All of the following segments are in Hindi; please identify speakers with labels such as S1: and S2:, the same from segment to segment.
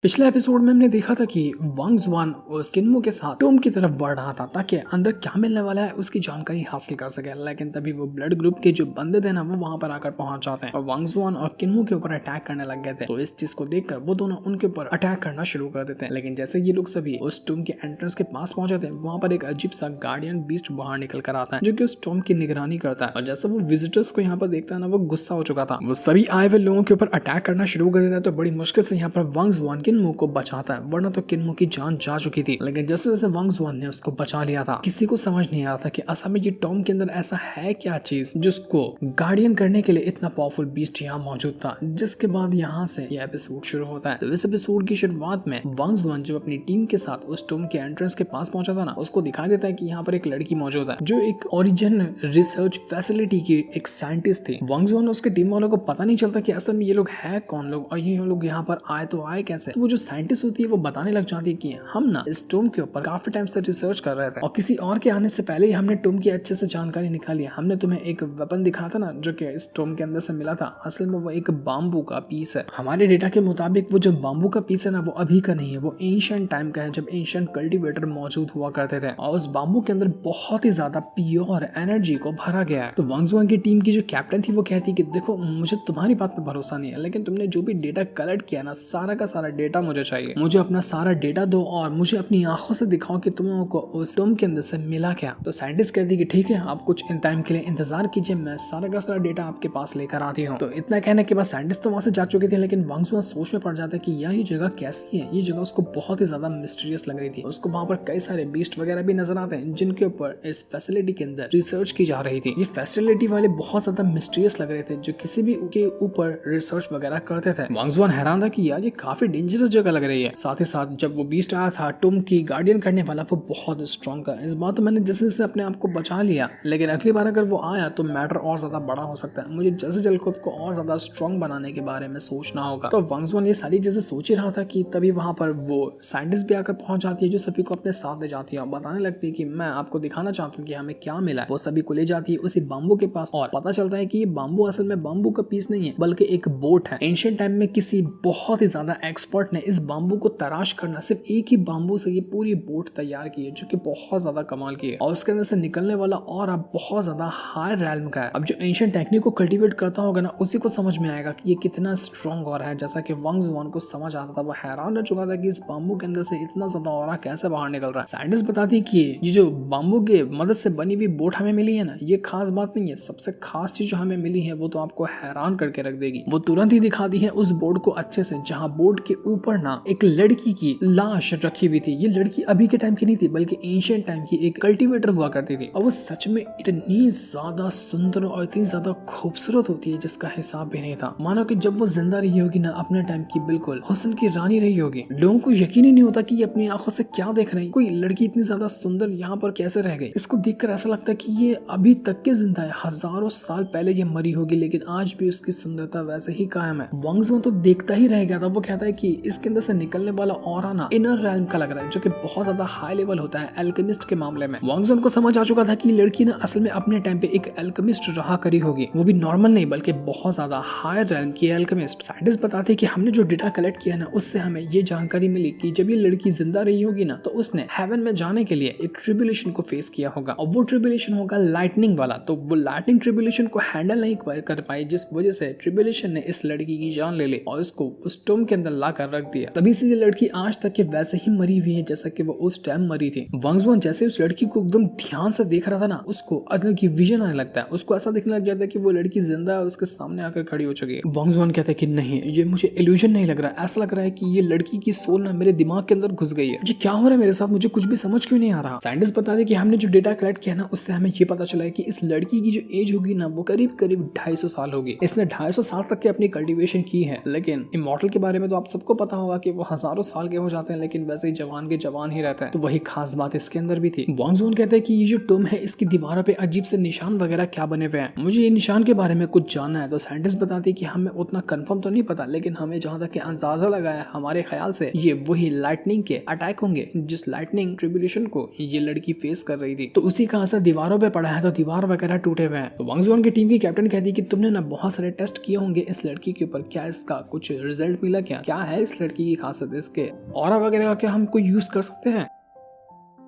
S1: पिछले एपिसोड में हमने देखा था कि वांग जुआन उस किन्मो के साथ टोम की तरफ बढ़ रहा था ताकि अंदर क्या मिलने वाला है उसकी जानकारी हासिल कर सके। लेकिन तभी वो ब्लड ग्रुप के जो बंदे थे ना वो वहां पर आकर पहुंच जाते हैं और वांग जुआन और किन्मो के ऊपर अटैक करने लग गए थे। तो इस चीज को देखकर वो दोनों उनके ऊपर अटैक करना शुरू कर देते हैं। लेकिन जैसे ये लोग सभी उस टोम के एंट्रेंस के पास पहुंचे थे वहां पर एक अजीब सा गार्डियन बीस्ट बाहर निकल कर आता है जो कि उस टोम की निगरानी करता है। और जैसे वो विजिटर्स को यहाँ पर देखता है ना वो गुस्सा हो चुका था। वो सभी आए हुए लोगों के ऊपर अटैक करना शुरू कर देता है। तो बड़ी मुश्किल से यहाँ पर वांग जुआन किन्मो को बचाता है, वरना तो किन्मो की जान जा चुकी थी। लेकिन जैसे जैसे वांग जुआन ने उसको बचा लिया था किसी को समझ नहीं आ रहा था कि असल में ये टॉम के अंदर ऐसा है क्या चीज जिसको गार्डियन करने के लिए इतना पावरफुल बीस्ट यहाँ मौजूद था। जिसके बाद यहाँ से ये एपिसोड शुरू होता है। तो इस एपिसोड की शुरुआत में वांग जुआन जब अपनी टीम के साथ उस टॉम के एंट्रेंस के पास पहुंचा था ना उसको दिखाई देता है कि यहाँ पर एक लड़की मौजूद है जो एक ओरिजिन रिसर्च फैसिलिटी की एक साइंटिस्ट थी। वांग जुआन और उसके टीम वालों को पता नहीं चलता कि असल में ये लोग है कौन लोग और ये लोग यहाँ पर आए तो आए कैसे। तो वो जो साइंटिस्ट होती है वो बताने लग जाती है कि हम ना इस टोम के ऊपर काफी टाइम से रिसर्च कर रहे थे और किसी और के आने से पहले ही हमने टोम की अच्छे से जानकारी निकाली है। हमने तुम्हें एक वेपन दिखाया था ना जो कि इस टोम के अंदर से मिला था, असल में वो एक बाम्बू का पीस है। हमारे डेटा के मुताबिक वो जो बाम्बू का पीस है ना वो अभी का नहीं है, वो एंशिएंट टाइम का है जब एंशिएंट कल्टीवेटर मौजूद हुआ करते थे और उस बाम्बू के अंदर बहुत ही ज्यादा प्योर एनर्जी को भरा गया है। तो वांग जुआन की टीम की जो कैप्टन थी वो कहती कि देखो मुझे तुम्हारी बात पे भरोसा नहीं है, लेकिन तुमने जो भी डेटा कलेक्ट किया ना सारा का सारा डेटा मुझे चाहिए। मुझे अपना सारा डेटा दो और मुझे अपनी आंखों से दिखाओ कि तुम लोगों को उस टोम के अंदर से मिला क्या। तो साइंटिस्ट कहती कि ठीक है आप कुछ इन टाइम के लिए इंतजार कीजिए, मैं सारा का सारा डेटा आपके पास लेकर आती हूँ। तो इतना कहने के बाद साइंटिस्ट तो वहां से जा चुके थे, लेकिन वांग जुआन सोच में पड़ जाता है कि यार ये जगह कैसी है। ये जगह उसको बहुत ही ज्यादा मिस्टीरियस लग रही थी। उसको वहां पर कई सारे बीस्ट वगैरह भी नजर आते हैं जिनके ऊपर इस फैसिलिटी के अंदर रिसर्च की जा रही थी। ये फैसिलिटी वाले बहुत ज्यादा मिस्टीरियस लग रहे थे जो किसी भी के ऊपर रिसर्च वगैरह करते थे। वांग जुआन हैरान था कि यार ये काफी डेंजरस जगह लग रही है। साथ ही साथ जब वो बीस्ट आया था टोम की गार्डियन करने वाला वो बहुत स्ट्रॉन्ग था। इस बात तो मैंने जैसे जैसे अपने आप को बचा लिया, लेकिन अगली बार अगर वो आया तो मैटर और ज्यादा बड़ा हो सकता है। मुझे जैसे जल्द खुद को और ज्यादा स्ट्रॉन्ग बनाने के बारे में सोचना होगा। तो वांग जुआन ये सारी चीजें सोच ही रहा था कि तभी वहां पर वो साइंटिस्ट भी आकर पहुंच जाती है जो सभी को अपने साथ ले जाती है और बताने लगती है कि मैं आपको दिखाना चाहती हूँ कि हमें क्या मिला है। वो सभी को ले जाती है उसी बाम्बू के पास और पता चलता है कि ये बाम्बू असल में बाम्बू का पीस नहीं है बल्कि एक बोट है। एंशिएंट टाइम में किसी बहुत ही ज्यादा एक्सपर्ट ने इस बाम्बू को तराश करना सिर्फ एक ही बाम्बू से ये पूरी बोट तैयार की है जो कि बहुत ज्यादा कमाल की है और उसके अंदर से निकलने वाला और अब बहुत ज्यादा हाई रैल्म का है। अब जो एंशिएंट टेक्निक को कल्टीवेट करता होगा ना उसी को समझ में आएगा कि ये कितना स्ट्रॉन्ग और है। जैसा कि वांग जुआन को समझ आता था, वो हैरान रह चुका था कि इस बाम्बू के अंदर से इतना ज्यादा और कैसे बाहर निकल रहा है। साइंटिस्ट बताती है कि ये जो बाम्बू के मदद से बनी हुई बोट हमें मिली है ना ये खास बात नहीं है, सबसे खास चीज जो हमें मिली है वो तो आपको हैरान करके रख देगी। वो तुरंत ही दिखा दी है उस बोर्ड को अच्छे से जहाँ बोर्ड के ऊपर ना एक लड़की की लाश रखी हुई थी। ये लड़की अभी के टाइम की नहीं थी बल्कि एंशिएंट टाइम की एक कल्टीवेटर हुआ करती थी और वो सच में इतनी ज्यादा सुंदर और इतनी ज्यादा खूबसूरत होती है जिसका हिसाब भी नहीं था। मानो कि जब वो जिंदा रही होगी ना अपने टाइम की बिल्कुल हुस्न की रानी रही होगी। लोगों को यकीन ही नहीं होता कि ये अपनी आंखों से क्या देख रहे हैं। कोई लड़की इतनी ज्यादा सुंदर यहाँ पर कैसे रह गई। इसको देखकर ऐसा लगता है कि ये अभी तक के जिंदा है। हजारों साल पहले ये मरी होगी लेकिन आज भी उसकी सुंदरता वैसे ही कायम है। वांग जुआन तो देखता ही रह गया था। वो कहता है कि इसके अंदर से निकलने वाला ऑरा ना इनर रैल्म का लग रहा है जो कि बहुत ज्यादा हाई लेवल होता है एल्केमिस्ट के मामले में। वांग जुआन को समझ आ चुका था कि लड़की ना असल में अपने टाइम पे एक एल्केमिस्ट रहा करी होगी, वो भी नॉर्मल नहीं बल्कि बहुत ज्यादा हाई रैल्म की एल्केमिस्ट। साइंटिस्ट बताते हैं कि हमने जो डेटा कलेक्ट किया ना उससे हमें ये जानकारी मिली कि जब ये लड़की जिंदा रही होगी ना तो उसने हेवन में जाने के लिए एक ट्रिब्यूलेशन को फेस किया होगा और वो ट्रिब्यूलेशन होगा लाइटनिंग वाला। तो वो लाइटनिंग ट्रिब्यूलेशन को हैंडल नहीं कर पाई जिस वजह से ट्रिब्यूलेशन ने इस लड़की की जान ले ली और उसको उस टोम के अंदर ला कर रख दिया। तभी से ये लड़की आज तक के वैसे ही मरी हुई है जैसा कि वो उस टाइम मरी थी। वांग जुआन जैसे उस लड़की को एकदम ध्यान से देख रहा था ना उसको अदल की विजन आने लगता है। उसको ऐसा दिखने लग जाता है कि वो लड़की जिंदा है, उसके सामने आकर खड़ी हो चुकी है। वांग जुआन कहता है कि नहीं ये मुझे इल्यूजन नहीं लग रहा, ऐसा लग रहा है कि ये लड़की की सोल ना मेरे दिमाग के अंदर घुस गई है। ये क्या हो रहा है मेरे साथ, मुझे कुछ भी समझ क्यों नहीं आ रहा। साइंटिस्ट बता दे कि हमने जो डेटा कलेक्ट किया ना उससे हमें ये पता चला है कि इस लड़की की जो एज होगी ना वो करीब करीब 250 साल होगी। इसने 250 साल तक की अपनी कल्टीवेशन की है। लेकिन इमॉर्टल के बारे में तो आप सबको पता होगा कि वो हजारों साल के हो जाते हैं लेकिन वैसे ही जवान के जवान ही रहता है। तो वही खास बात इसके अंदर भी थी। वांग जुआन कहते हैं कि ये जो टोम है इसकी दीवारों पे अजीब से निशान वगैरह क्या बने हुए हैं, मुझे ये निशान के बारे में कुछ जानना है। तो साइंटिस्ट बताते हैं कि हमें उतना कंफर्म तो नहीं पता लेकिन हमें जहां तक अंदाजा लगा है हमारे ख्याल से ये वही लाइटनिंग के अटैक होंगे जिस लाइटनिंग ट्रिब्यूलेशन को ये लड़की फेस कर रही थी। तो उसी का असर दीवारों पे पड़ा है तो दीवार वगैरह टूटे हुए हैं। तो वांग जुआन की टीम की कैप्टन कहती है कि तुमने ना बहुत सारे टेस्ट किए होंगे इस लड़की के ऊपर, क्या इसका कुछ रिजल्ट मिला, क्या है इस लड़की की खासियत, इसके ऑरा वगैरह का क्या हम कोई यूज कर सकते हैं?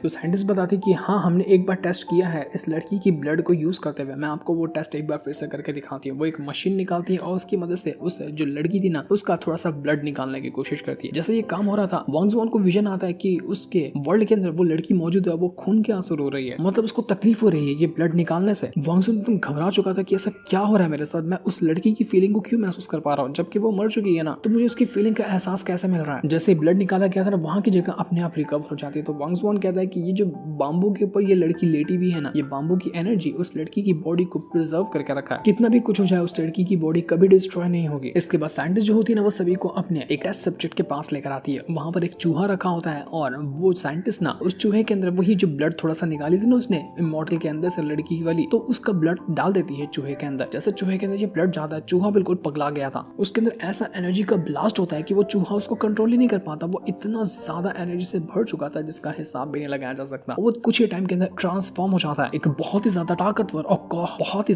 S1: तो साइंटिस्ट बताते कि हाँ, हमने एक बार टेस्ट किया है इस लड़की की ब्लड को यूज करते हुए। मैं आपको वो टेस्ट एक बार फिर से करके दिखाती हूँ। वो एक मशीन निकालती है और उसकी मदद से उस जो लड़की थी ना, उसका थोड़ा सा ब्लड निकालने की कोशिश करती है। जैसे ये काम हो रहा था, वांग जुआन को विजन आता है कि उसके वर्ल्ड के अंदर वो लड़की मौजूद है, वो खून के आंसू रो रही है, मतलब उसको तकलीफ हो रही है ये ब्लड निकालने से। वांग जुआन एकदम घबरा चुका था कि ऐसा क्या हो रहा है मेरे साथ, मैं उस लड़की की फीलिंग को क्यों महसूस कर पा रहा हूँ, जबकि वो मर चुकी है ना, तो मुझे उसकी फीलिंग का एहसास कैसे मिल रहा है। जैसे ब्लड निकाला गया था ना, वहां की जगह अपने आप रिकवर हो जाती है। तो वांग जुआन कहता है कि ये जो बाम्बू के ऊपर ये लड़की लेटी हुई है ना, ये बाम्बू की एनर्जी उस लड़की की बॉडी को प्रिजर्व करके रखा है। कितना भी कुछ हो जाए उस लड़की की बॉडी कभी डिस्ट्रॉय नहीं होगी। इसके बाद साइंटिस्ट जो होती है ना, वो सभी को अपने एक टेस्ट सब्जेक्ट के पास लेकर आती है। वहां पर एक चूहा रखा होता है और वो साइंटिस्ट ना उस चूहे के अंदर वही जो ब्लड थोड़ा सा निकाली थी ना उसने इमॉर्टल के अंदर से लड़की वाली, तो उसका ब्लड डाल देती है चूहे के अंदर। जैसे चूहे के अंदर ये ब्लड जाता है, चूहा बिल्कुल पगला गया था। उसके अंदर ऐसा एनर्जी का ब्लास्ट होता है कि वो चूहा उसको कंट्रोल ही नहीं कर पाता। वो इतना ज्यादा एनर्जी से भर चुका था जिसका हिसाब भी नहीं लगाया जा सकता। वो कुछ ही टाइम के अंदर ट्रांसफॉर्म हो जाता है एक बहुत ही ज्यादा ताकतवर और बहुत ही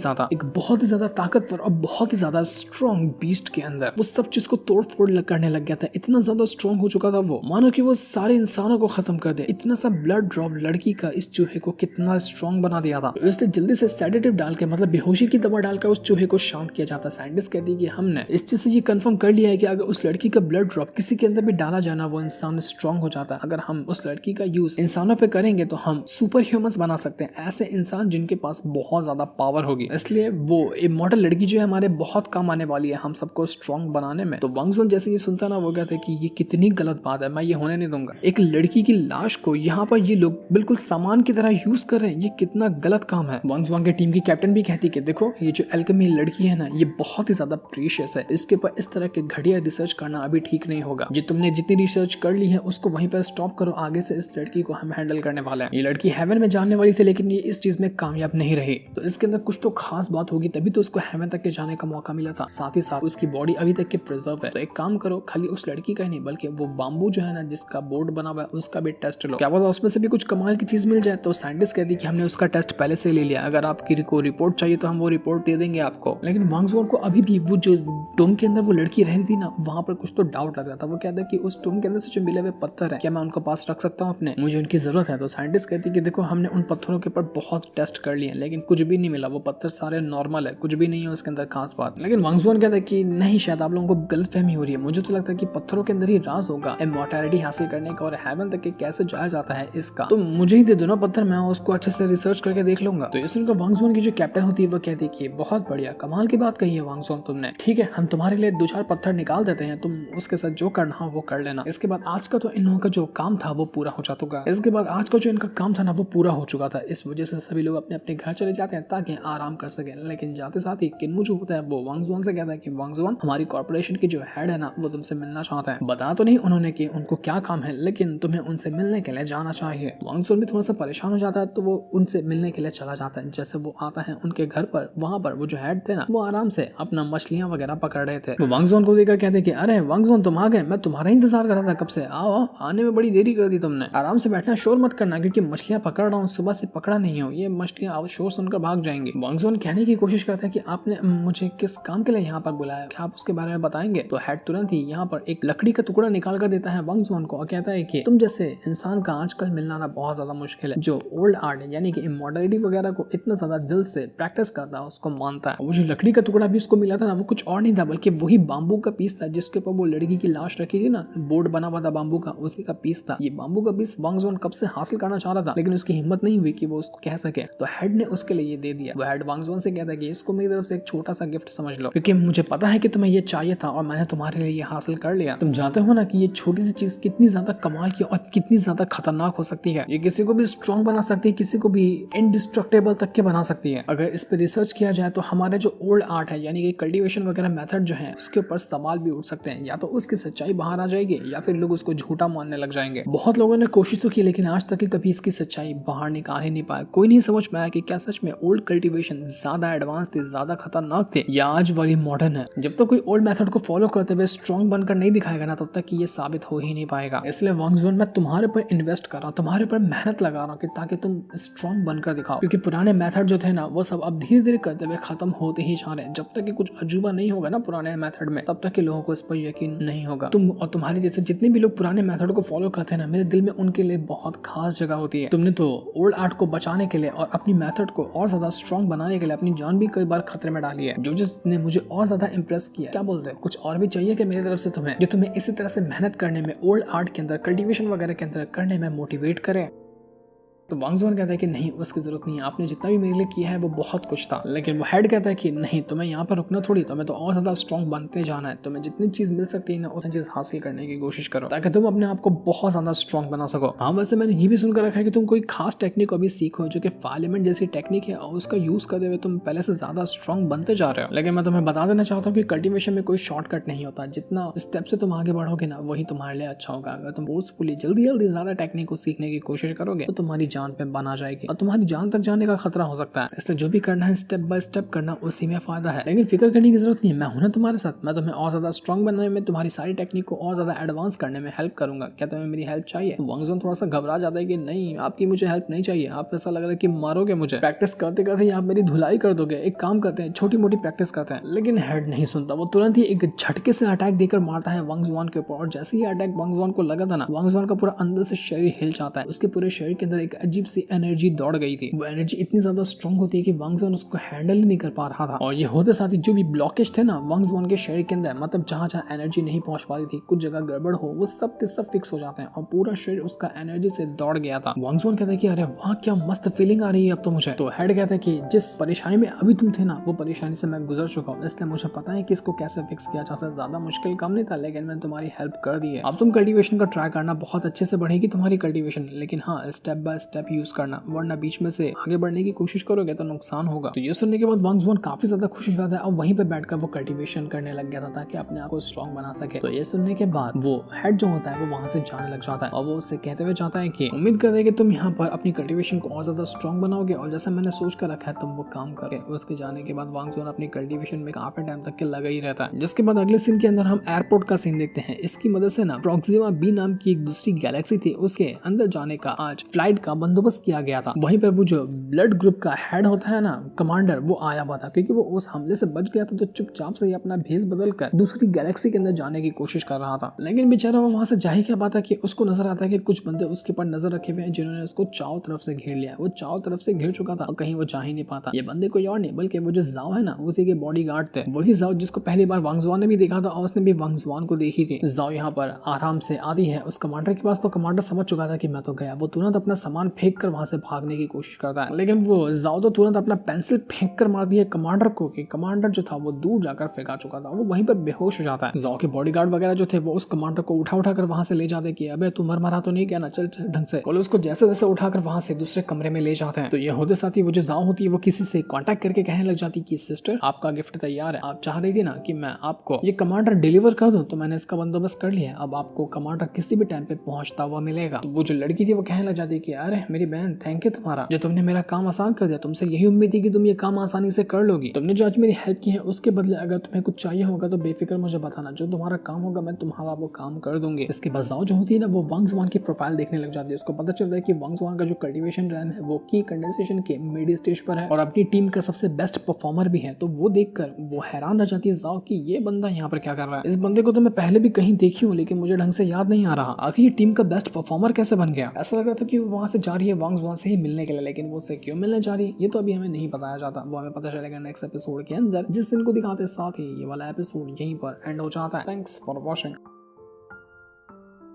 S1: ज्यादा ताकतवर और बहुत ही ज्यादा स्ट्रॉन्ग बीस्ट के अंदर। वो सब चीज को तोड़ फोड़ करने लग गया था। इतना ज्यादा स्ट्रॉन्ग हो चुका था वो, मानो कि वो सारे इंसानों को खत्म कर दे। इतना सा ब्लड ड्रॉप लड़की का इस चूहे को कितना स्ट्रॉन्ग बना दिया था। इसलिए जल्दी से सेडेटिव डाल के, मतलब बेहोशी की दवा डालकर उस चूहे को शांत किया जाता। साइंटिस्ट कहती है कि हमने इस चीज से ये कंफर्म कर लिया है कि अगर उस लड़की का ब्लड ड्रॉप किसी के अंदर भी डाला जाना, वो इंसान स्ट्रॉन्ग हो जाता है। अगर हम उस लड़की का यूज इंसानों पे करेंगे तो हम सुपर ह्यूमंस बना सकते हैं, ऐसे इंसान जिनके पास बहुत ज्यादा पावर होगी। इसलिए वो इमॉर्टल लड़की जो है हमारे बहुत काम आने वाली है हम सबको स्ट्रॉन्ग बनाने में। तो वांग जुआन जैसे ये सुनता ना, वो कहते हैं कि ये कितनी गलत बात है, मैं ये होने नहीं दूंगा। एक लड़की की लाश को यहाँ पर ये लोग बिल्कुल सामान की तरह यूज कर रहे हैं, ये कितना गलत काम है। वांग जुआन के टीम की कैप्टन भी कहती है कि देखो ये जो एल्केमी लड़की है ना, ये बहुत ही ज्यादा प्रीशियस है, इसके ऊपर इस तरह के घटिया रिसर्च करना अभी ठीक नहीं होगा। जो तुमने जितनी रिसर्च कर ली है उसको वहीं पर स्टॉप करो, आगे से इस लड़की को हम हैंडल करने वाले हैं। ये लड़की हेवन में जाने वाली थी लेकिन ये इस चीज में कामयाब नहीं रही, तो इसके अंदर कुछ तो खास बात होगी, तभी तो उसको हेवन तक के जाने का मौका मिला था। साथ ही साथ उसकी बॉडी अभी तक के प्रिजर्व है। तो एक काम करो, खाली उस लड़की का ही नहीं बल्कि वो बाम्बू जो है ना जिसका बोर्ड बना हुआ है उसका भी टेस्ट लो, क्या पता उसमें से भी कुछ कमाल की चीज मिल जाए। तो साइंटिस्ट कहती है कि हमने उसका टेस्ट पहले से ले लिया, अगर आपकी को रिपोर्ट चाहिए तो हम वो रिपोर्ट दे देंगे आपको। लेकिन वांग जुआन को अभी भी वो जो टोम के अंदर वो लड़की रह रही थी ना, वहां पर कुछ तो डाउट लग रहा था। वो कहता है कि उस टोम के अंदर से जो मिले हुए पत्थर है, क्या मैं उनको पास रख सकता हूँ अपने, मुझे उनकी जरूरत है। तो साइंटिस्ट कहती है कि देखो हमने उन पत्थरों के ऊपर बहुत टेस्ट कर लिए लेकिन कुछ भी नहीं मिला, वो पत्थर सारे नॉर्मल है, कुछ भी नहीं है उसके अंदर खास बात। लेकिन वांग जुआन कहता है कि नहीं, शायद आप लोगों को गलतफहमी हो रही है, मुझे तो लगता है कि पत्थरों के अंदर ही राज होगा इमॉर्टैलिटी हासिल करने का और हेवन तक के कैसे जाया जाता है इसका। तो मुझे ही दे दो ना पत्थर, मैं उसको अच्छे से रिसर्च करके देख लूंगा। तो इसलिए वांग जुआन की जो कैप्टन होती है वो कहती है कि बहुत बढ़िया, कमाल की बात कही है वांग जुआन तुमने, ठीक है हम तुम्हारे लिए 2-4 पत्थर निकाल देते हैं, तुम उसके साथ जो करना वो कर लेना। इसके बाद आज का तो इन लोगों का जो काम था वो पूरा हो जाता। इसके बाद आज का जो इनका काम था ना वो पूरा हो चुका था। इस वजह से सभी लोग अपने अपने घर चले जाते हैं ताकि आराम कर सके। लेकिन जाते साथ ही किन्मू जो होता है वो वांग जुआन से कहता है कि वांग जुआन, हमारी कॉर्पोरेशन की जो हेड है ना वो तुमसे मिलना चाहता है। बता तो नहीं उन्होंने कि उनको क्या काम है, लेकिन तुम्हें उनसे मिलने के लिए जाना चाहिए। वांग जुआन भी थोड़ा सा परेशान हो जाता है तो वो उनसे मिलने के लिए चला जाता है। जैसे वो आता है उनके घर पर, वहाँ पर वो जो हेड थे ना वो आराम से अपना मछलियां वगैरह पकड़ रहे थे। वो वांग जुआन को देखकर कहते कि अरे वांग जुआन तुम आ गए, मैं तुम्हारा इंतजार कर रहा था कब से, आओ आओ, आने में बड़ी देरी कर दी तुमने, आराम से बैठना, शोर मत करना क्योंकि मछलियां पकड़ रहा हूँ, सुबह से पकड़ा नहीं हो, ये मछलियां शोर सुनकर भाग जाएंगी। वांग जुआन कहने की कोशिश करता है कि आपने मुझे किस काम के लिए यहाँ पर बुलाया, क्या आप उसके बारे में बताएंगे। तो हेड तुरंत ही यहाँ पर एक लकड़ी का टुकड़ा निकाल कर देता है वांग जुआन को और कहता है कि तुम जैसे इंसान का आजकल मिलना ना बहुत ज्यादा मुश्किल है, जो ओल्ड आर्ट है यानी कि इमॉर्टलिटी वगैरह को इतना ज्यादा दिल से प्रैक्टिस करता है, उसको मानता है। वो जो लकड़ी का टुकड़ा भी उसको मिला था ना वो कुछ और नहीं था बल्कि वही बाम्बू का पीस था जिसके ऊपर वो लड़की की लाश रखी थी ना, बोर्ड बना हुआ था बाम्बू का, उसी का पीस था। ये बाम्बू का पीस वांग जुआन कब से हासिल करना चाह रहा था लेकिन उसकी हिम्मत नहीं हुई कि वो उसको कह सके, तो हेड ने उसके लिए ये दे दिया। वो हेड वांग जुआन से कहता है कि इसको मेरी तरफ से एक छोटा सा गिफ्ट समझ लो, क्योंकि मुझे पता है कि तुम्हें ये चाहिए था और मैंने तुम्हारे लिए ये हासिल कर लिया। तुम जानते हो ना कि ये छोटी सी चीज कितनी ज्यादा कमाल की और कितनी ज्यादा खतरनाक हो सकती है। ये किसी को भी स्ट्रॉन्ग बना सकती है, किसी को भी इनडिस्ट्रक्टेबल तक के बना सकती है। अगर इस पे रिसर्च किया जाए तो हमारे जो ओल्ड आर्ट है यानी कि कल्टीवेशन वगैरह मेथड जो है उसके ऊपर सवाल भी उठ सकते हैं, या तो उसकी सच्चाई बाहर आ जाएगी या फिर लोग उसको झूठा मानने लग जाएंगे। बहुत लोगों ने कोशिश तो की लेकिन लेकिन आज तक कभी इसकी सच्चाई बाहर निकाल ही नहीं पाया। कोई नहीं समझ पाया कि क्या सच में ओल्ड कल्टीवेशन ज्यादा एडवांस थे, ज्यादा खतरनाक थे या आज वाली मॉडर्न है। जब तक कोई ओल्ड मेथड को फॉलो करते हुए स्ट्रॉन्ग बनकर नहीं दिखाएगा ना, तब तक ये साबित हो ही नहीं पाएगा। इसलिए वांग ज़ुओन मैं तुम्हारे पर इन्वेस्ट कर रहा हूँ, तुम्हारे पर मेहनत लगा रहा हूँ कि ताकि तुम स्ट्रॉन्ग बनकर दिखाओ, क्योंकि पुराने मेथड जो थे ना वो सब अब धीरे धीरे करते हुए खत्म होते ही जा रहे हैं। जब तक कि कुछ अजूबा नहीं होगा ना पुराने मेथड में, तब तक के लोगों को इस पर यकीन नहीं होगा। तुम और तुम्हारे जैसे जितने भी लोग पुराने मेथड को फॉलो करते हैं ना, मेरे दिल में उनके लिए बहुत खास जगह होती है। तुमने तो ओल्ड आर्ट को बचाने के लिए और अपनी मेथड को और ज्यादा स्ट्रॉन्ग बनाने के लिए अपनी जान भी कई बार खतरे में डाली है, जो जिसने मुझे और ज्यादा इंप्रेस किया। क्या बोलते हैं, कुछ और भी चाहिए कि मेरी तरफ से तुम्हें, जो तुम्हें इसी तरह से मेहनत करने में, ओल्ड आर्ट के अंदर, कल्टीवेशन वगैरह के अंदर करने में मोटिवेट करे? तो वांग ज़ुओन कहता है कि नहीं, उसकी जरूरत नहीं है, आपने जितना भी मेरे लिए किया है वो बहुत कुछ था। लेकिन वो हेड कहता है कि नहीं, तुम्हें यहाँ पर रुकना थोड़ी, तुम्हें तो और ज्यादा स्ट्रॉन्ग बनते जाना है। तुम्हें जितनी चीज मिल सकती है ना उतनी चीज हासिल करने की कोशिश करो, ताकि तुम अपने आप को बहुत ज्यादा स्ट्रॉन्ग बना सको। हाँ, वैसे मैंने ये भी सुनकर रखा है कि तुम कोई खास टेक्निक अभी सीखो, जो कि फार्लिमेंट जैसी टेक्निक है, और उसका यूज करते हुए तुम पहले से ज्यादा स्ट्रॉन्ग बनते जा रहे हो। लेकिन मैं तुम्हें बता देना चाहता हूँ कि कल्टीवेशन में कोई शॉर्टकट नहीं होता। जितना स्टेप से तुम आगे बढ़ोगे ना, वही तुम्हारे लिए अच्छा होगा। अगर तुम फोर्सफुली जल्दी जल्दी ज्यादा टेक्निक को सीखने की कोशिश करोगे तो तुम्हारी जान पे बना जाएगी और तुम्हारी जान तक जाने का खतरा हो सकता है। इसलिए जो भी करना है स्टेप बाय स्टेप करना, उसी में फायदा है। लेकिन फिक्र करने की जरूरत नहीं है, मैं हूं ना तुम्हारे साथ। मैं तुम्हें और ज्यादा स्ट्रॉन्ग बनने में, तुम्हारी सारी टेक्निक को और ज्यादा एडवांस करने में हेल्प करूंगा। क्या तुम्हें मेरी हेल्प चाहिए? वांग ज़ुओन थोड़ा सा घबरा जाता है कि नहीं, आपकी मुझे हेल्प नहीं चाहिए। आप ऐसा लग रहा है कि मारोगे मुझे, प्रैक्टिस करते करते आप मेरी धुलाई कर दोगे। एक काम करते हैं, छोटी मोटी प्रैक्टिस करते हैं। लेकिन हेड नहीं सुनता, वो तुरंत ही एक झटके से अटैक देकर मारता है वांग ज़ुओन के ऊपर। और जैसे ही अटैक वांग ज़ुओन को लगा था ना, वांग ज़ुओन का पूरा अंदर से शरीर हिल जाता है। उसके पूरे शरीर के अंदर एक अजीब सी एनर्जी दौड़ गई थी। वो एनर्जी इतनी ज्यादा स्ट्रॉन्ग होती है कि वांग ज़ुओन उसको हैंडल ही नहीं कर पा रहा था। और ये होते साथ ही जो भी ब्लॉकेज थे ना वांग ज़ुओन के शरीर के अंदर, मतलब जहां जहां एनर्जी नहीं पहुंच पा रही थी, कुछ जगह गड़बड़ हो, वो सब के सब फिक्स हो जाते हैं और पूरा शरीर उसका एनर्जी से दौड़ गया था। वांग ज़ुओन कहता है कि अरे वाह, क्या मस्त फीलिंग आ रही है अब तो मुझे। तो हेड कहता है कि जिस परेशानी में अभी तुम थे ना, वो परेशानी से मैं गुजर चुका हूँ, इसलिए मुझे पता है कि इसको कैसे फिक्स किया जा सकता है। ज्यादा मुश्किल काम नहीं था, लेकिन मैंने तुम्हारी हेल्प कर दी है। अब तुम कल्टीवेशन का ट्राई करना, बहुत अच्छे से बढ़ेगी तुम्हारी कल्टीवेशन। लेकिन हाँ, स्टेप बाय स्टेप यूज करना, वरना बीच में से आगे बढ़ने की कोशिश करोगे तो नुकसान होगा। तो ये सुनने के बाद वांग ज़ुओन काफी ज्यादा खुश हो जाता है और वहीं पे बैठकर वो कल्टीवेशन करने लग गया था ताकि अपने आप को स्ट्रॉन्ग बना सके। तो ये सुनने के बाद वो हेड जो होता है वो वहां से जाने लग जाता है और वो उससे कहते हुए जाता है कि उम्मीद करते हैं कि तुम यहाँ पर अपनी कल्टीवेशन को और ज्यादा स्ट्रॉन्ग बनाओगे और जैसा मैंने सोच कर रखा है तुम वो काम करे। उसके जाने के बाद वांग ज़ुओन अपनी कल्टीवेशन में काफी टाइम तक के लगा ही रहता है। जिसके बाद अगले सीन के अंदर हम एयरपोर्ट का सीन देखते हैं। इसकी मदद से ना प्रोक्सिमा बी नाम की एक दूसरी गैलेक्सी थी, उसके अंदर जाने का आज फ्लाइट का बंदोबस्त किया गया था। वहीं पर वो जो ब्लड ग्रुप का हेड होता है ना, कमांडर, वो आया हुआ था क्योंकि वो उस हमले से बच गया था। तो चुपचाप से ही अपना भेस बदल कर दूसरी गैलेक्सी के अंदर जाने की कोशिश कर रहा था। लेकिन बेचारा वो वहां से जा ही क्या पाता कि उसको नजर आता है कि कुछ बंदे उसके ऊपर नजर रखे हुए हैं जिन्होंने उसको चारों तरफ से घेर लिया। वो चारों तरफ से घेर चुका था और कहीं वो जा ही नहीं पाता। ये बंदे कोई और नहीं बल्कि वो जो ज़ाओ है ना, उसी के बॉडीगार्ड थे। वही ज़ाओ जिसको पहली बार वांग ज़ुओन ने भी देखा था और उसने भी वांग ज़ुओन को देखी थी। ज़ाओ यहाँ पर आराम से आती है उस कमांडर के पास। तो कमांडर समझ चुका था कि मैं तो गया। वो तुरंत अपना सामान फेंक कर वहां से भागने की कोशिश करता है, लेकिन वो ज़ाओ तो तुरंत अपना पेंसिल फेंक कर मार दिया कमांडर को कि कमांडर जो था वो दूर जाकर फेंका चुका था। वो वहीं पर बेहोश हो जाता है। ज़ाओ के बॉडीगार्ड वगैरह जो थे वो उस कमांडर को उठा कर वहां से ले जाते कि अबे तू मरा तो नहीं क्या ना, चल ढंग से। और उसको जैसे जैसे उठाकर वहां से दूसरे कमरे में ले जाते हैं। तो ये होते साथ ही वो जो ज़ाओ होती है वो किसी से कांटेक्ट करके कहने लग जाती कि सिस्टर, आपका गिफ्ट तैयार है। आप चाह रही थी ना कि मैं आपको ये कमांडर डिलीवर कर दूं, तो मैंने इसका बंदोबस्त कर लिया। अब आपको कमांडर किसी भी टाइम पे पहुंचता हुआ मिलेगा। तो वो जो लड़की थी वो कहने लग जाती कि अरे मेरी बहन, थैंक यू तुम्हारा, जो तुमने मेरा काम आसान कर दिया। तुमसे यही उम्मीद थी कि तुम ये काम आसानी से कर लोगी। तुमने जो आज मेरी हेल्प की है उसके बदले अगर तुम्हें कुछ चाहिए होगा तो बेफिक्र मुझे बताना, जो तुम्हारा काम होगा मैं तुम्हारा वो काम कर दूंगी। इसके बाद ज़ाओ जो होती है ना, वो वांग ज़ुओन की प्रोफाइल देखने लग जाती है। उसको पता चलता है कि वांग ज़ुओन का जो कल्टीवेशन रैम है वो की कंडेंसेशन के मिड स्टेज पर है और अपनी टीम का सबसे बेस्ट परफॉर्मर भी है। तो वो देखकर वो हैरान रह जाती है ज़ाओ कि ये बंदा यहाँ पर क्या कर रहा है। इस बंदे को तो मैं पहले भी कहीं देखी हूँ लेकिन मुझे ढंग से याद नहीं आ रहा, आखिर ये टीम का बेस्ट परफॉर्मर कैसे बन गया। ऐसा लग रहा था कि वो वहां से जा रही है वांग ज़ुओन से ही मिलने के लिए, लेकिन वो उससे क्यों मिलने जा रही है ये तो अभी हमें नहीं बताया जाता। वो हमें पता चलेगा नेक्स्ट एपिसोड के अंदर, जिस दिन को दिखाते साथ ही ये वाला एपिसोड यहीं पर एंड हो जाता है। Thanks for watching.